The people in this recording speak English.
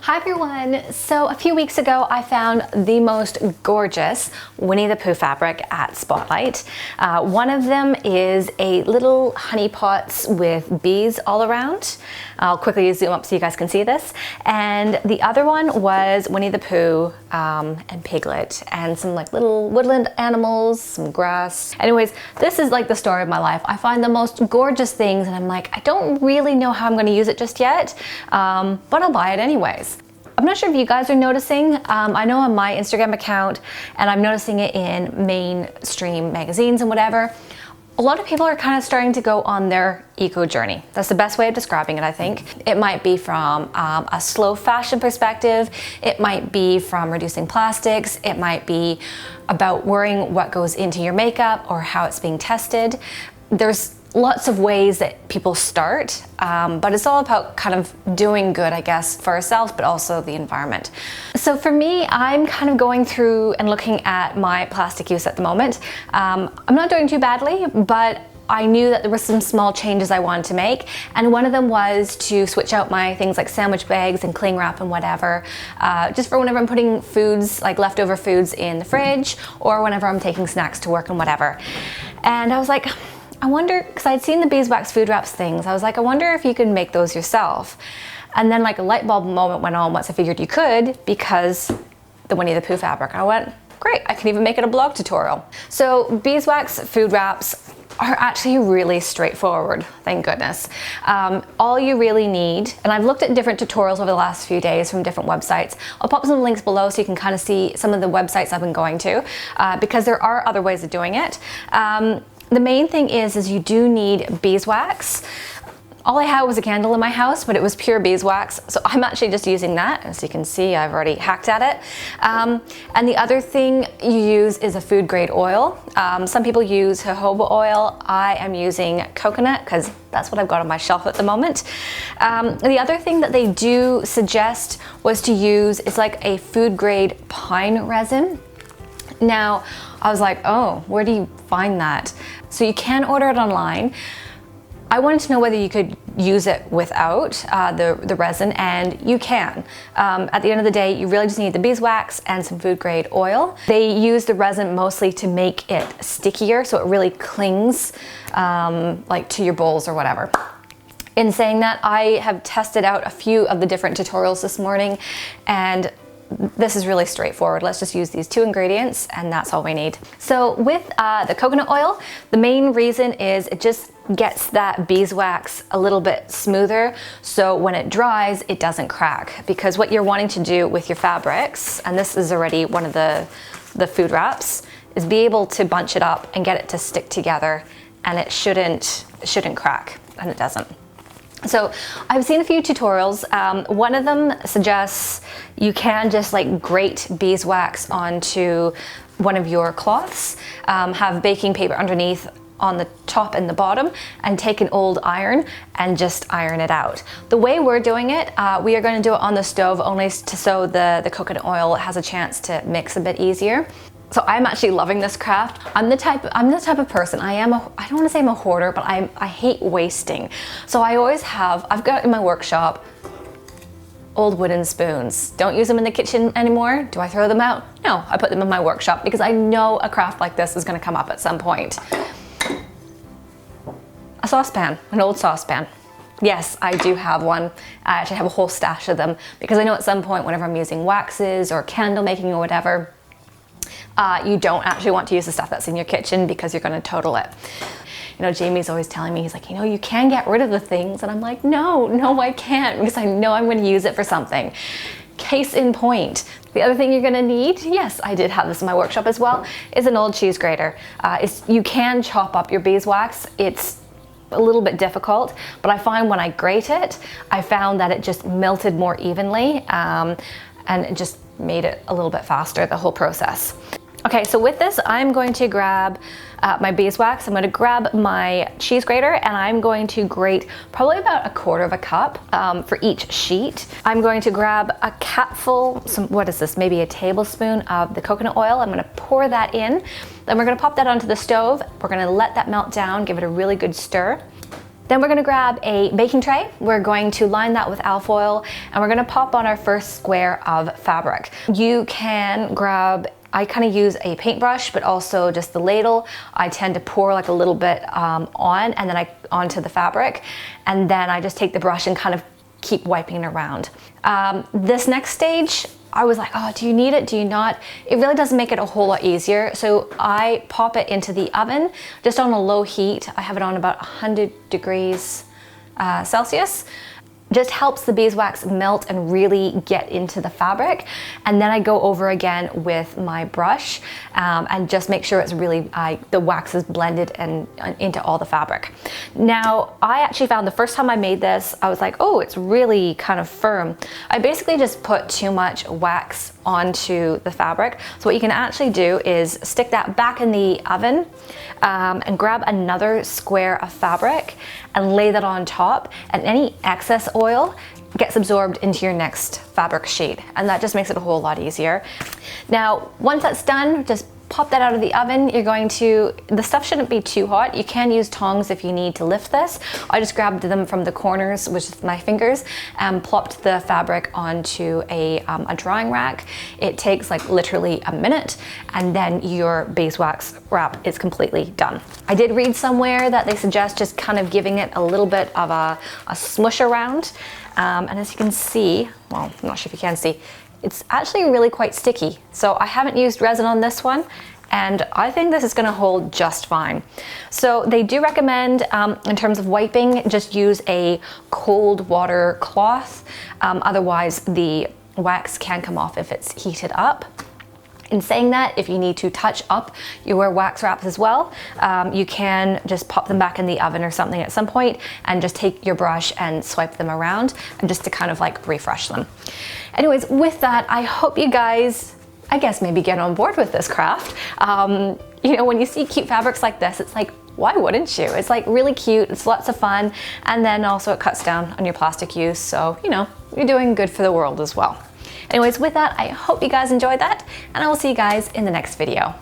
Hi everyone! So a few weeks ago I found the most gorgeous Winnie the Pooh fabric at Spotlight. One of them is a little honey pots with bees all around. I'll quickly zoom up so you guys can see this. And the other one was Winnie the Pooh and Piglet and some like little woodland animals, some grass. Anyways, this is like the story of my life. I find the most gorgeous things and I'm like, I don't really know how I'm going to use it just yet, but I'll buy it anyways. I'm not sure if you guys are noticing. I know on my Instagram account, and I'm noticing it in mainstream magazines and whatever, a lot of people are kind of starting to go on their eco journey. That's the best way of describing it, I think. It might be from a slow fashion perspective. It might be from reducing plastics. It might be about worrying what goes into your makeup or how it's being tested. There's lots of ways that people start, but it's all about kind of doing good, I guess, for ourselves, but also the environment. So for me, I'm kind of going through and looking at my plastic use at the moment. I'm not doing too badly, but I knew that there were some small changes I wanted to make, and one of them was to switch out my things like sandwich bags and cling wrap and whatever, just for whenever I'm putting foods, like leftover foods in the fridge, or whenever I'm taking snacks to work and whatever. And I was like, I wonder, because I'd seen the Beeswax food wraps things, I was like, I wonder if you can make those yourself. And then like a light bulb moment went on once I figured you could, because the Winnie the Pooh fabric. I went, great, I can even make it a blog tutorial. So Beeswax food wraps are actually really straightforward, thank goodness. All you really need, and I've looked at different tutorials over the last few days from different websites. I'll pop some links below so you can kind of see some of the websites I've been going to, because there are other ways of doing it. The main thing is you do need beeswax. All I had was a candle in my house, but it was pure beeswax, so I'm actually just using that. As you can see, I've already hacked at it. And the other thing you use is a food grade oil. Some people use jojoba oil. I am using coconut because that's what I've got on my shelf at the moment. The other thing that they do suggest was to use is like a food grade pine resin. Now, I was like, oh, where do you find that? So you can order it online. I wanted to know whether you could use it without the resin, and you can. At the end of the day, you really just need the beeswax and some food grade oil. They use the resin mostly to make it stickier, so it really clings like to your bowls or whatever. In saying that, I have tested out a few of the different tutorials this morning, and this is really straightforward. Let's just use these two ingredients and that's all we need. So with the coconut oil, the main reason is it just gets that beeswax a little bit smoother, so when it dries it doesn't crack. Because what you're wanting to do with your fabrics, and this is already one of the food wraps, is be able to bunch it up and get it to stick together, and it shouldn't crack, and it doesn't. So I've seen a few tutorials. One of them suggests you can just like grate beeswax onto one of your cloths, have baking paper underneath on the top and the bottom, and take an old iron and just iron it out. The way we're doing it, we are going to do it on the stove only so the coconut oil has a chance to mix a bit easier. So I'm actually loving this craft. I'm the type of person, I don't want to say I'm a hoarder, but I hate wasting. So I always I've got in my workshop old wooden spoons. Don't use them in the kitchen anymore. Do I throw them out? No, I put them in my workshop because I know a craft like this is going to come up at some point. A saucepan, an old saucepan. Yes, I do have one. I actually have a whole stash of them because I know at some point whenever I'm using waxes or candle making or whatever, you don't actually want to use the stuff that's in your kitchen because you're going to total it. You know, Jamie's always telling me, he's like, you know, you can get rid of the things. And I'm like, no, I can't, because I know I'm going to use it for something. Case in point. The other thing you're going to need, yes, I did have this in my workshop as well, is an old cheese grater. You can chop up your beeswax. It's a little bit difficult, but I find when I grate it, I found that it just melted more evenly, and it just made it a little bit faster, the whole process. Okay, so with this, I'm going to grab my beeswax, I'm going to grab my cheese grater, and I'm going to grate probably about 1/4 cup for each sheet. I'm going to grab a cupful, what is this, maybe a tablespoon of the coconut oil. I'm going to pour that in. Then we're going to pop that onto the stove. We're going to let that melt down, give it a really good stir. Then we're gonna grab a baking tray. We're going to line that with alfoil and we're gonna pop on our first square of fabric. You can grab, I kind of use a paintbrush, but also just the ladle. I tend to pour like a little bit on and then onto the fabric. And then I just take the brush and kind of keep wiping it around. This next stage, I was like, oh, do you need it? Do you not? It really does make it a whole lot easier. So I pop it into the oven, just on a low heat. I have it on about 100 degrees Celsius. Just helps the beeswax melt and really get into the fabric. And then I go over again with my brush and just make sure it's really, the wax is blended and into all the fabric. Now, I actually found the first time I made this, I was like, oh, it's really kind of firm. I basically just put too much wax onto the fabric. So what you can actually do is stick that back in the oven and grab another square of fabric and lay that on top, and any excess oil gets absorbed into your next fabric sheet, and that just makes it a whole lot easier. Now, once that's done, just pop that out of the oven. You're going to, the stuff shouldn't be too hot. You can use tongs if you need to lift this. I just grabbed them from the corners with my fingers and plopped the fabric onto a drying rack. It takes like literally a minute, and then your beeswax wrap is completely done. I did read somewhere that they suggest just kind of giving it a little bit of a smush around. And as you can see, well, I'm not sure if you can see, it's actually really quite sticky. So I haven't used resin on this one, and I think this is gonna hold just fine. So they do recommend, in terms of wiping, just use a cold water cloth. Otherwise the wax can come off if it's heated up. In saying that, if you need to touch up your wax wraps as well, you can just pop them back in the oven or something at some point and just take your brush and swipe them around, and just to kind of like refresh them. Anyways, with that, I hope you guys, I guess, maybe get on board with this craft. You know, when you see cute fabrics like this, it's like, why wouldn't you? It's like really cute, it's lots of fun, and then also it cuts down on your plastic use, so you know, you're doing good for the world as well. Anyways, with that, I hope you guys enjoyed that, and I will see you guys in the next video.